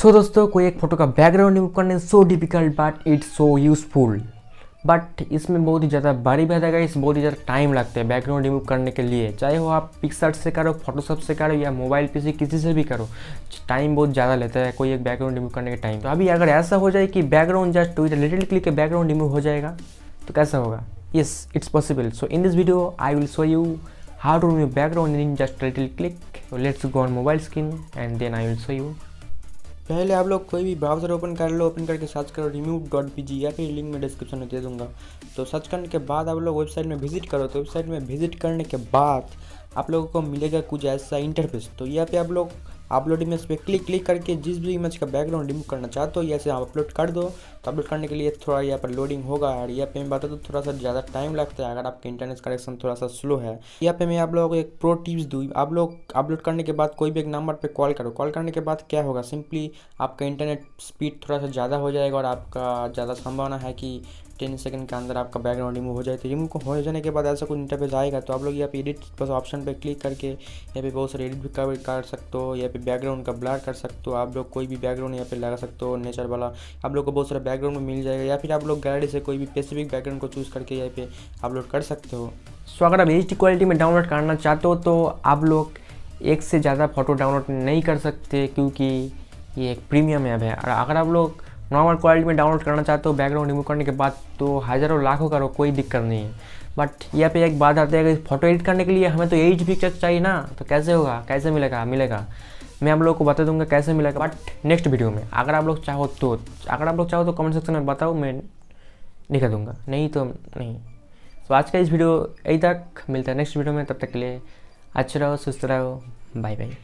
सो दोस्तों, कोई एक फ़ोटो का बैकग्राउंड रिमूव करना so difficult but it's so useful. But इसमें बहुत ही ज़्यादा बारी बात है, इस बहुत ही ज़्यादा टाइम लगता है बैकग्राउंड रिमूव करने के लिए। चाहे वो आप पिक्सart से करो, फोटोशॉप से करो या मोबाइल पे से किसी से भी करो, टाइम बहुत ज़्यादा लेता है कोई एक बैकग्राउंड रिमूव करने के टाइम। तो अभी अगर ऐसा हो जाए कि background just with little click के बैकग्राउंड रिमूव हो जाएगा तो कैसा होगा? Yes, it's possible. So in this video I will show you how to remove background in just a little click. So let's go on mobile screen and then I will show you. पहले आप लोग कोई भी browser open कर लो, open करके search करो remove.pg या फिर लिंक में डिस्क्रिप्शन में दे दूंगा। तो सर्च करने के बाद आप लोग वेबसाइट में विजिट करो। तो वेबसाइट में विजिट करने के बाद आप लोगों को मिलेगा कुछ ऐसा इंटरफेस। तो यहाँ पे आप लोग अपलोड इमेज पे क्लिक करके जिस भी इमेज का बैकग्राउंड रिमूव करना चाहते हो यहाँ से आप अपलोड कर दो। तो अपलोड करने के लिए थोड़ा यहाँ पर लोडिंग होगा और यहाँ पे मैं बता दूँ थोड़ा सा ज़्यादा टाइम लगता है अगर आपका इंटरनेट कनेक्शन थोड़ा सा स्लो है। यहाँ पे मैं आप लोगों को एक प्रो टिप्स दूँ। आप लोग अपलोड करने के बाद कोई भी एक नंबर पे कॉल करो। कॉल करने के बाद क्या होगा, सिंपली आपका इंटरनेट स्पीड थोड़ा सा ज़्यादा हो जाएगा और आपका ज़्यादा संभावना है कि 10 सेकंड के अंदर आपका बैकग्राउंड रिमूव हो जाए। तो रिमूव हो जाने के बाद ऐसा कुछ इंटरफेस आएगा। तो आप लोग यहाँ पे एडिट बस ऑप्शन पे क्लिक करके यहाँ पे बहुत सारे एडिट भी कर सकते हो। यहाँ पे बैकग्राउंड का ब्लर कर सकते हो। आप लोग कोई भी बैकग्राउंड यहाँ पे लगा सकते हो, नेचर वाला आप लोग को बहुत सारा बैकग्राउंड मिल जाएगा। या फिर आप लोग गैलरी से कोई भी स्पेसिफिक बैकग्राउंड को चूज़ करके यहाँ पे अपलोड कर सकते हो। सो अगर आप HD क्वालिटी में डाउनलोड करना चाहते हो तो आप लोग एक से ज़्यादा फ़ोटो डाउनलोड नहीं कर सकते क्योंकि ये एक प्रीमियम ऐप है। और अगर आप लोग नॉर्मल क्वालिटी में डाउनलोड करना चाहते हो बैकग्राउंड रिमूव करने के बाद तो हज़ारों लाखों करो, कोई दिक्कत नहीं है। बट यहाँ पे एक बात आती है कि फ़ोटो एडिट करने के लिए हमें तो 8 पिक्चर चाहिए ना, तो कैसे होगा, कैसे मिलेगा? मैं आप लोगों को बता दूंगा कैसे मिलेगा बट नेक्स्ट वीडियो में। अगर आप लोग चाहो तो कमेंट सेक्शन में बताओ, मैं दिखा दूंगा, नहीं तो नहीं। तो आज का इस वीडियो यही तक, मिलता है नेक्स्ट वीडियो में। तब तक के लिए अच्छे रहो, सुस्त रहो, बाय बाय।